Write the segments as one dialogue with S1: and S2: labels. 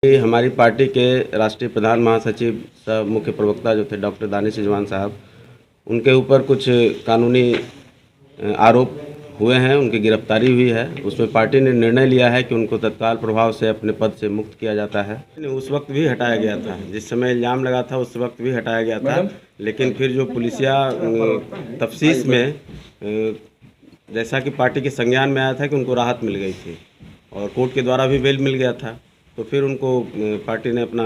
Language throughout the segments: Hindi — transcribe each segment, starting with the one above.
S1: हमारी पार्टी के राष्ट्रीय प्रधान महासचिव सह मुख्य प्रवक्ता जो थे डॉक्टर दानिश रिजवान साहब, उनके ऊपर कुछ कानूनी आरोप हुए हैं, उनकी गिरफ्तारी हुई है। उसमें पार्टी ने निर्णय लिया है कि उनको तत्काल प्रभाव से अपने पद से मुक्त किया जाता है। उस वक्त भी हटाया गया था, जिस समय इल्ज़ाम लगा था उस वक्त भी हटाया गया था, लेकिन फिर जो पुलिसिया तफ्तीश में जैसा कि पार्टी के संज्ञान में आया था कि उनको राहत मिल गई थी और कोर्ट के द्वारा भी बेल मिल गया था, तो फिर उनको पार्टी ने अपना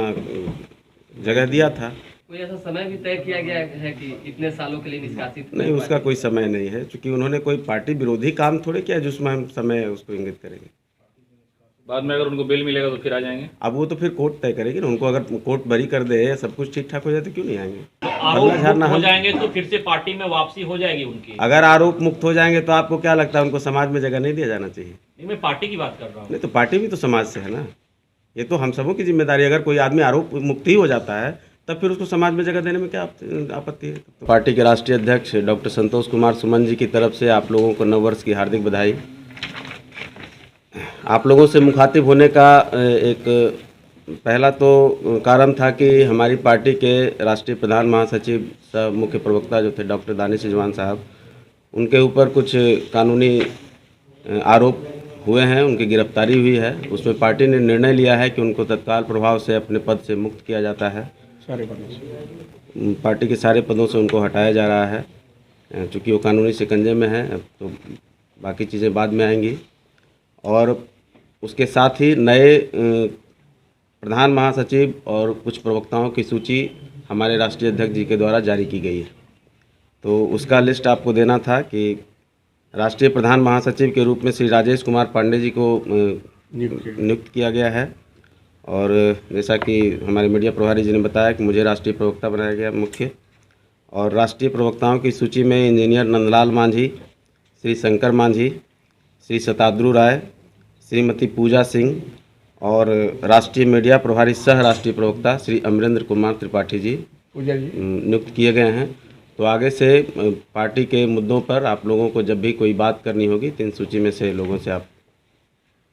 S1: जगह दिया था।
S2: कोई ऐसा समय भी तय किया गया है कि इतने सालों के लिए निष्कासित?
S1: नहीं, उसका कोई समय नहीं है, क्योंकि उन्होंने कोई पार्टी विरोधी काम थोड़े किया जिसमें हम समय उसको इंगित करेंगे।
S3: बाद में अगर उनको बेल मिलेगा तो फिर आ जाएंगे।
S1: अब वो तो फिर कोर्ट तय करेगी ना, उनको अगर कोर्ट बरी कर दे या सब कुछ ठीक ठाक हो जाए तो क्यों नहीं आएंगे।
S3: तो आरोप मुक्त हो जाएंगे तो फिर से पार्टी में वापसी हो जाएगी उनकी।
S1: अगर आरोप मुक्त हो जाएंगे तो आपको क्या लगता है उनको समाज में जगह नहीं दिया जाना चाहिए?
S3: नहीं, मैं पार्टी की बात कर रहा हूँ।
S1: नहीं, तो पार्टी भी तो समाज से है ना, ये तो हम सबों की जिम्मेदारी। अगर कोई आदमी आरोप मुक्त ही हो जाता है तब फिर उसको समाज में जगह देने में क्या आपत्ति है? तो पार्टी के राष्ट्रीय अध्यक्ष डॉक्टर संतोष कुमार सुमन जी की तरफ से आप लोगों को नववर्ष की हार्दिक बधाई। आप लोगों से मुखातिब होने का एक पहला तो कारण था कि हमारी पार्टी के राष्ट्रीय प्रधान महासचिव सह मुख्य प्रवक्ता जो थे डॉक्टर दानिश रिजवान साहब, उनके ऊपर कुछ कानूनी आरोप हुए हैं, उनकी गिरफ्तारी हुई है। उसमें पार्टी ने निर्णय लिया है कि उनको तत्काल प्रभाव से अपने पद से मुक्त किया जाता है। सारे पदों से, पार्टी के सारे पदों से उनको हटाया जा रहा है, चूँकि वो कानूनी शिकंजे में है। अब तो बाकी चीज़ें बाद में आएंगी। और उसके साथ ही नए प्रधान महासचिव और कुछ प्रवक्ताओं की सूची हमारे राष्ट्रीय अध्यक्ष जी के द्वारा जारी की गई है, तो उसका लिस्ट आपको देना था कि राष्ट्रीय प्रधान महासचिव के रूप में श्री राजेश कुमार पांडे जी को नियुक्त किया गया है। और जैसा कि हमारे मीडिया प्रभारी जी ने बताया कि मुझे राष्ट्रीय प्रवक्ता बनाया गया मुख्य। और राष्ट्रीय प्रवक्ताओं की सूची में इंजीनियर नंदलाल मांझी, श्री शंकर मांझी, श्री शताद्रु राय, श्रीमती पूजा सिंह और राष्ट्रीय मीडिया प्रभारी सह राष्ट्रीय प्रवक्ता श्री अमरेंद्र कुमार त्रिपाठी जी नियुक्त किए गए हैं। तो आगे से पार्टी के मुद्दों पर आप लोगों को जब भी कोई बात करनी होगी तो इन सूची में से लोगों से आप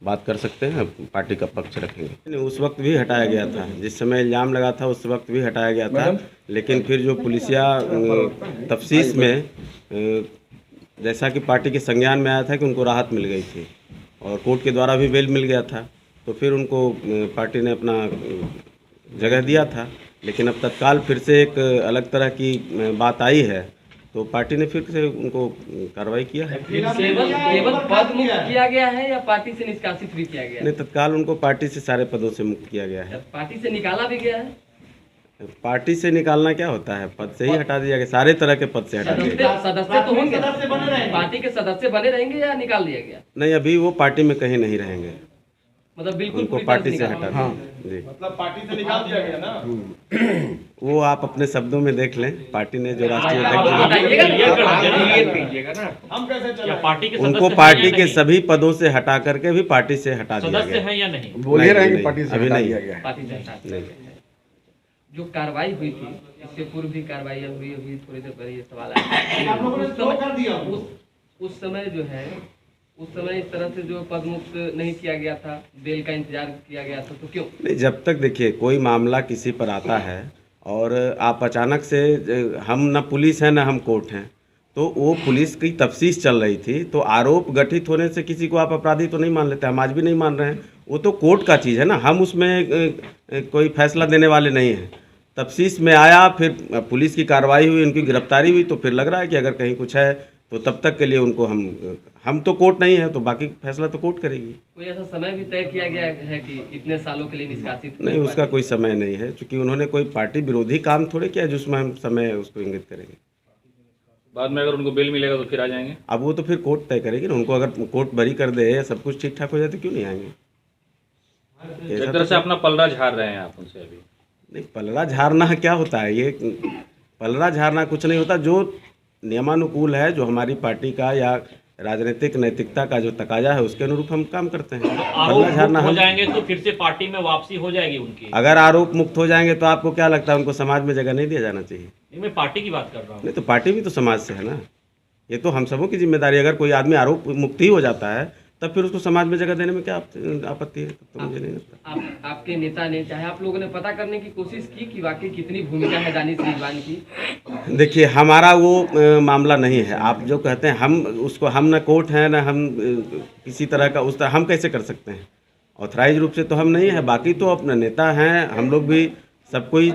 S1: बात कर सकते हैं, पार्टी का पक्ष रखेंगे। उस वक्त भी हटाया गया था, जिस समय इल्ज़ाम लगा था उस वक्त भी हटाया गया था, लेकिन फिर जो पुलिसिया तफ्तीश में जैसा कि पार्टी के संज्ञान में आया था कि उनको राहत मिल गई थी और कोर्ट के द्वारा भी बेल मिल गया था, तो फिर उनको पार्टी ने अपना जगह दिया था। लेकिन अब तत्काल फिर से एक अलग तरह की बात आई है, तो पार्टी ने फिर से उनको कार्रवाई किया है।
S2: केवल पद मुक्त किया गया है या पार्टी से निष्कासित भी किया गया है?
S1: नहीं, तत्काल उनको पार्टी से सारे पदों से मुक्त किया गया है।
S2: पार्टी से निकाला भी गया है?
S1: पार्टी से निकालना क्या होता है, पद से ही हटा दिया गया, सारे तरह के पद से हटा दिया गया।
S2: सदस्य तो होंगे, पार्टी के सदस्य बने रहेंगे या निकाल दिया गया?
S1: नहीं, अभी वो पार्टी में कहीं नहीं रहेंगे,
S2: मतलब बिल्कुल
S1: उनको पार्टी से हटा दिया। जी,
S4: मतलब पार्टी से निकाल दिया गया ना।
S1: वो आप अपने शब्दों में देख लें। पार्टी ने जो राष्ट्रीय
S4: हम कैसे चला
S3: पार्टी के
S1: उनको पार्टी के सभी पदों से हटा करके भी पार्टी से हटा दिया
S3: सदस्य
S1: गया।
S3: हैं या नहीं?
S1: बोले रहेंगे पार्टी से हटा दिया गया।
S2: पार्टी से हटा दिया
S1: नहीं।
S2: गया है। जो कार्रवाई हुई थी, इससे पूर्व भी कार्रवाई हुई, अभी थोड़ी देर पहले ये सवाल आया।
S4: आप लोगों ने तो कर दिया
S2: उस समय जो है, उस समय इस तरह से जो पद मुक्त नहीं किया गया था, बेल का इंतजार किया गया था, तो क्यों
S1: नहीं, जब तक देखिए कोई मामला किसी पर आता है और आप अचानक से, हम ना पुलिस है ना हम कोर्ट हैं, तो वो पुलिस की तफ्तीश चल रही थी, तो आरोप गठित होने से किसी को आप अपराधी तो नहीं मान लेते। हम आज भी नहीं मान रहे हैं, वो तो कोर्ट का चीज़ है ना, हम उसमें कोई फैसला देने वाले नहीं हैं। तफ्तीश में आया, फिर पुलिस की कार्रवाई हुई, उनकी गिरफ्तारी हुई, तो फिर लग रहा है कि अगर कहीं कुछ है तो तब तक के लिए उनको हम तो कोर्ट नहीं है, तो बाकी फैसला तो कोर्ट करेगी।
S2: कोई ऐसा समय भी तय किया गया है कि इतने सालों के लिए निष्कासित?
S1: नहीं, उसका कोई समय नहीं है, क्योंकि उन्होंने कोई पार्टी विरोधी काम थोड़े किया जिसमें हम समय उसको इंगित करेंगे।
S3: बाद में अगर उनको बेल मिलेगा तो फिर आ जाएंगे।
S1: अब वो तो फिर कोर्ट तय करेगी ना, उनको अगर कोर्ट बरी कर दे या सब कुछ ठीक ठाक हो जाए तो क्यों नहीं आएंगे।
S3: एक तरह से अपना पलड़ा झाड़ रहे हैं आप उनसे अभी।
S1: नहीं, पलड़ा झाड़ना क्या होता है, ये पलड़ा झाड़ना कुछ नहीं होता। जो नियमानुकूल है, जो हमारी पार्टी का या राजनीतिक नैतिकता का जो तकाजा है, उसके अनुरूप हम काम करते हैं।
S3: तो
S1: पलड़ा
S3: आरोप
S1: झाड़ना
S3: मुक्त हो
S1: हम,
S3: जाएंगे तो फिर से पार्टी में वापसी हो जाएगी उनकी।
S1: अगर आरोप मुक्त हो जाएंगे तो आपको क्या लगता है उनको समाज में जगह नहीं दिया जाना चाहिए?
S3: नहीं, मैं पार्टी की बात कर रहा हूँ।
S1: नहीं, तो पार्टी भी तो समाज से है ना, ये तो हम सबों की जिम्मेदारी। अगर कोई आदमी आरोप मुक्त ही हो जाता है तब फिर उसको समाज में जगह देने में क्या आपत्ति है? तो मुझे नहीं लगता।
S2: आपके नेता ने चाहे आप लोगों ने पता करने की कोशिश की कि वाकई कितनी भूमिका है दानिश रिजवान की?
S1: देखिए, हमारा वो मामला नहीं है। आप जो कहते हैं, हम उसको, हम न कोर्ट हैं, न हम किसी तरह का उस तरह हम कैसे कर सकते हैं? ऑथराइज रूप से तो हम नहीं है। बाकी तो अपने नेता हैं, हम लोग भी सब कोई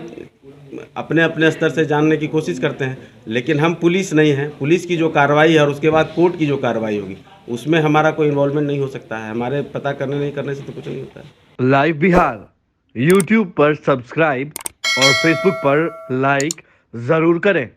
S1: अपने अपने स्तर से जानने की कोशिश करते हैं, लेकिन हम पुलिस नहीं हैं। पुलिस की जो कार्रवाई है और उसके बाद कोर्ट की जो कार्रवाई होगी, उसमें हमारा कोई इन्वॉल्वमेंट नहीं हो सकता है। हमारे पता करने नहीं करने से तो कुछ नहीं होता है।
S5: लाइव बिहार यूट्यूब पर सब्सक्राइब और फेसबुक पर लाइक ज़रूर करें।